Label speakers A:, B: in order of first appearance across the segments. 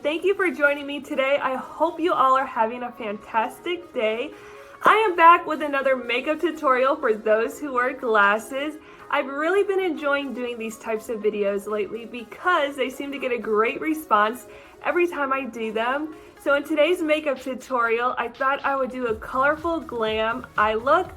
A: Thank you for joining me today. I hope you all are having a fantastic day. I am back with another makeup tutorial for those who wear glasses. I've really been enjoying doing these types of videos lately because they seem to get a great response every time I do them. So in today's makeup tutorial, I thought I would do a colorful glam eye look.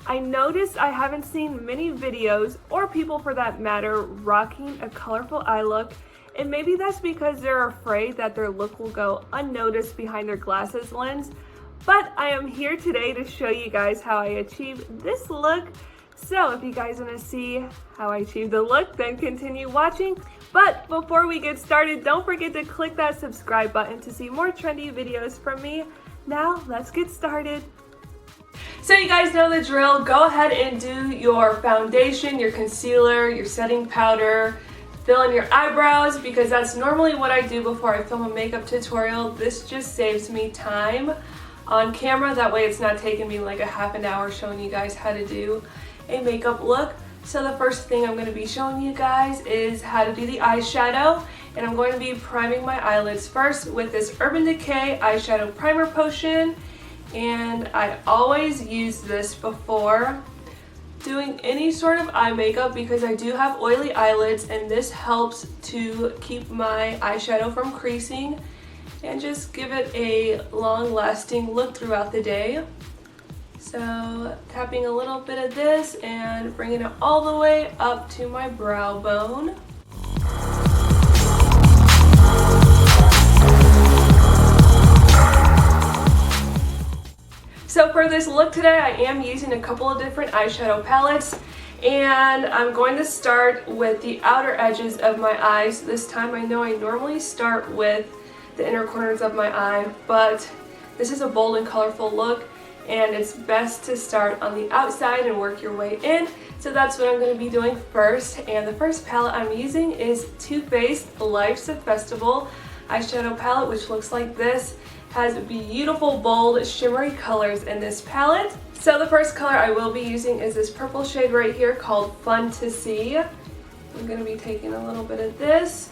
A: I noticed I haven't seen many videos, or people for that matter, rocking a colorful eye look. And maybe that's because they're afraid that their look will go unnoticed behind their glasses lens. But I am here today to show you guys how I achieve this look. So if you guys want to see how I achieve the look, then continue watching. But before we get started, don't forget to click that subscribe button to see more trendy videos from me. Now let's get started. So you guys know the drill. Go ahead and do your foundation, your concealer, your setting powder, fill in your eyebrows, because that's normally what I do before I film a makeup tutorial. This just saves me time on camera. That way it's not taking me like a half an hour showing you guys how to do a makeup look. So the first thing I'm going to be showing you guys is how to do the eyeshadow. And I'm going to be priming my eyelids first with this Urban Decay eyeshadow primer potion. And I always use this before doing any sort of eye makeup because I do have oily eyelids, and this helps to keep my eyeshadow from creasing and just give it a long-lasting look throughout the day. So tapping a little bit of this and bringing it all the way up to my brow bone. So for this look today, I am using a couple of different eyeshadow palettes, and I'm going to start with the outer edges of my eyes. This time I know I normally start with the inner corners of my eye, but this is a bold and colorful look, and it's best to start on the outside and work your way in. So that's what I'm going to be doing first, and the first palette I'm using is Too Faced Life's a Festival eyeshadow palette, which looks like this. Has beautiful, bold, shimmery colors in this palette. So the first color I will be using is this purple shade right here called Funtasy. I'm going to be taking a little bit of this,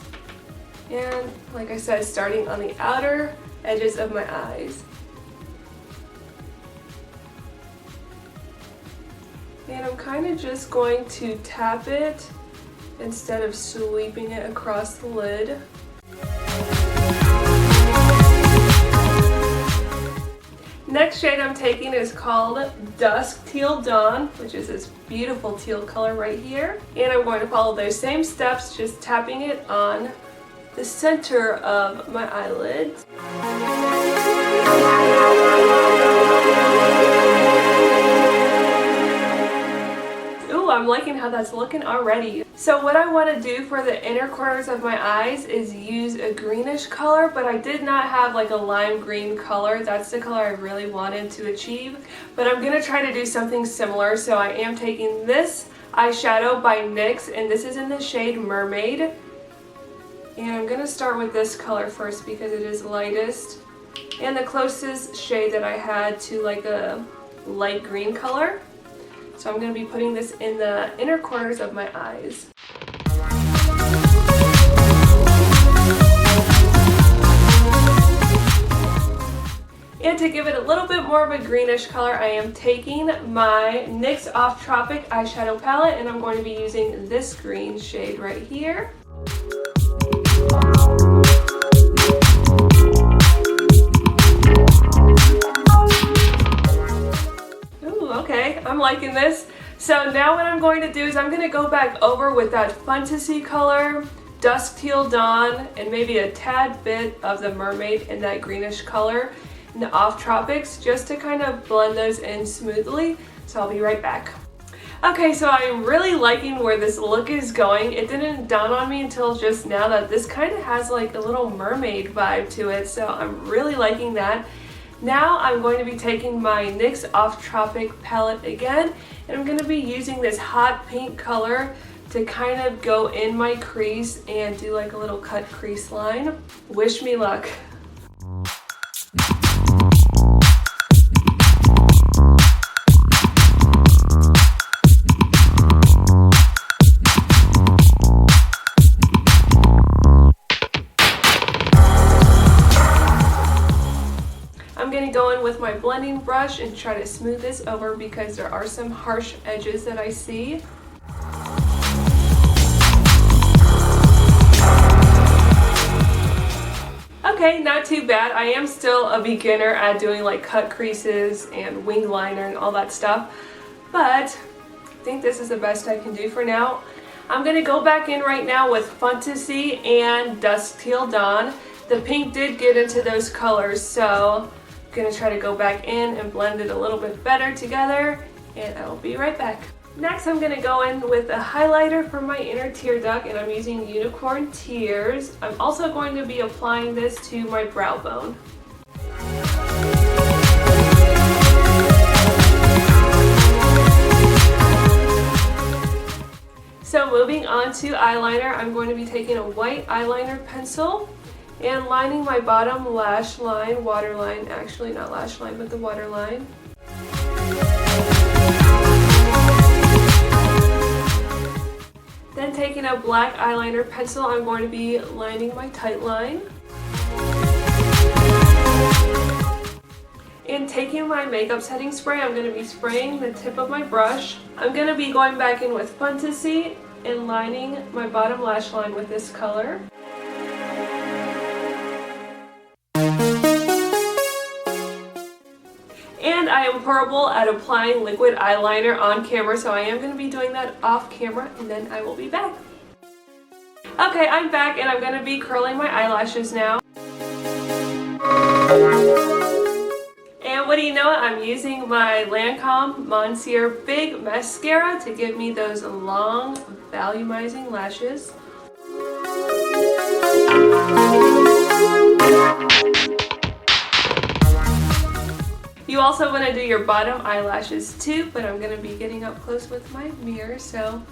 A: and like I said, starting on the outer edges of my eyes. And I'm kind of just going to tap it instead of sweeping it across the lid. Next shade I'm taking is called Dusk Teal Dawn, which is this beautiful teal color right here. And I'm going to follow those same steps, just tapping it on the center of my eyelids. Ooh, I'm liking how that's looking already. So what I want to do for the inner corners of my eyes is use a greenish color, but I did not have like a lime green color. That's the color I really wanted to achieve. But I'm going to try to do something similar. So I am taking this eyeshadow by NYX, and this is in the shade Mermaid. And I'm going to start with this color first because it is lightest and the closest shade that I had to like a light green color. So I'm going to be putting this in the inner corners of my eyes. And to give it a little bit more of a greenish color, I am taking my NYX Tropic eyeshadow palette, and I'm going to be using this green shade right here. Okay, I'm liking this. So now what I'm going to do is I'm going to go back over with that Funtasy color, Dusk Teal Dawn, and maybe a tad bit of the Mermaid in that greenish color in the Off Tropics, just to kind of blend those in smoothly. So I'll be right back. Okay, so I'm really liking where this look is going. It didn't dawn on me until just now that this kind of has like a little mermaid vibe to it, so I'm really liking that. Now I'm going to be taking my NYX Off Tropic palette again, and I'm going to be using this hot pink color to kind of go in my crease and do like a little cut crease line. Wish me luck. going to go in with my blending brush and try to smooth this over because there are some harsh edges that I see. Okay, not too bad. I am still a beginner at doing like cut creases and wing liner and all that stuff, but I think this is the best I can do for now. I'm going to go back in right now with Funtasy and Dusk Teal Dawn. The pink did get into those colors, so I'm going to try to go back in and blend it a little bit better together, and I'll be right back. Next, I'm going to go in with a highlighter for my inner tear duct, and I'm using Unicorn Tears. I'm also going to be applying this to my brow bone. So moving on to eyeliner, I'm going to be taking a white eyeliner pencil and lining my bottom lash line, waterline, actually not lash line, but the waterline. Then taking a black eyeliner pencil, I'm going to be lining my tight line. And taking my makeup setting spray, I'm going to be spraying the tip of my brush. I'm going to be going back in with Funtasy and lining my bottom lash line with this color. And I am horrible at applying liquid eyeliner on camera, so I am going to be doing that off camera, and then I will be back. Okay, I'm back, and I'm going to be curling my eyelashes now. And what do you know, I'm using my Lancôme Monsieur Big Mascara to give me those long, volumizing lashes. You also want to do your bottom eyelashes too, but I'm going to be getting up close with my mirror. So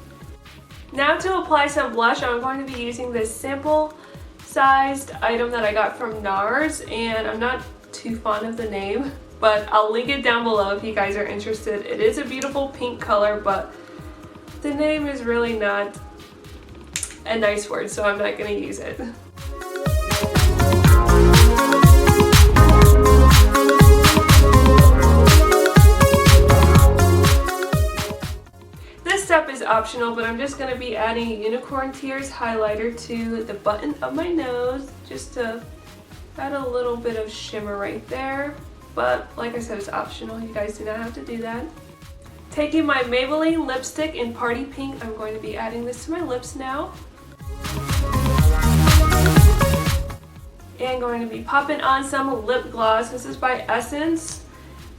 A: now to apply some blush, I'm going to be using this sample sized item that I got from Nars, and I'm not too fond of the name, but I'll link it down below if you guys are interested. It is a beautiful pink color, but the name is really not a nice word, so I'm not going to use it. This step is optional, but I'm just going to be adding Unicorn Tears highlighter to the button of my nose just to add a little bit of shimmer right there. But like I said, it's optional. You guys do not have to do that. Taking my Maybelline lipstick in Party Pink, I'm going to be adding this to my lips now. And going to be popping on some lip gloss. This is by Essence.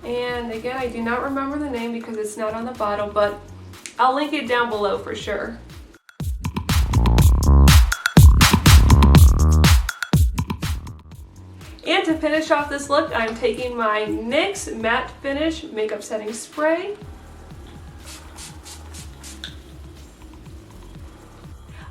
A: And again, I do not remember the name because it's not on the bottle, but I'll link it down below for sure. And to finish off this look, I'm taking my NYX Matte Finish Makeup Setting Spray.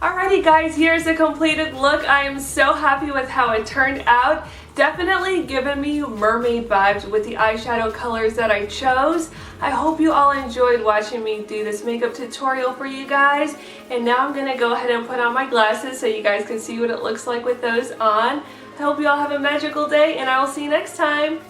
A: Alrighty guys, here's the completed look. I am so happy with how it turned out. Definitely giving me mermaid vibes with the eyeshadow colors that I chose. I hope you all enjoyed watching me do this makeup tutorial for you guys. And now I'm going to go ahead and put on my glasses so you guys can see what it looks like with those on. I hope you all have a magical day, and I will see you next time.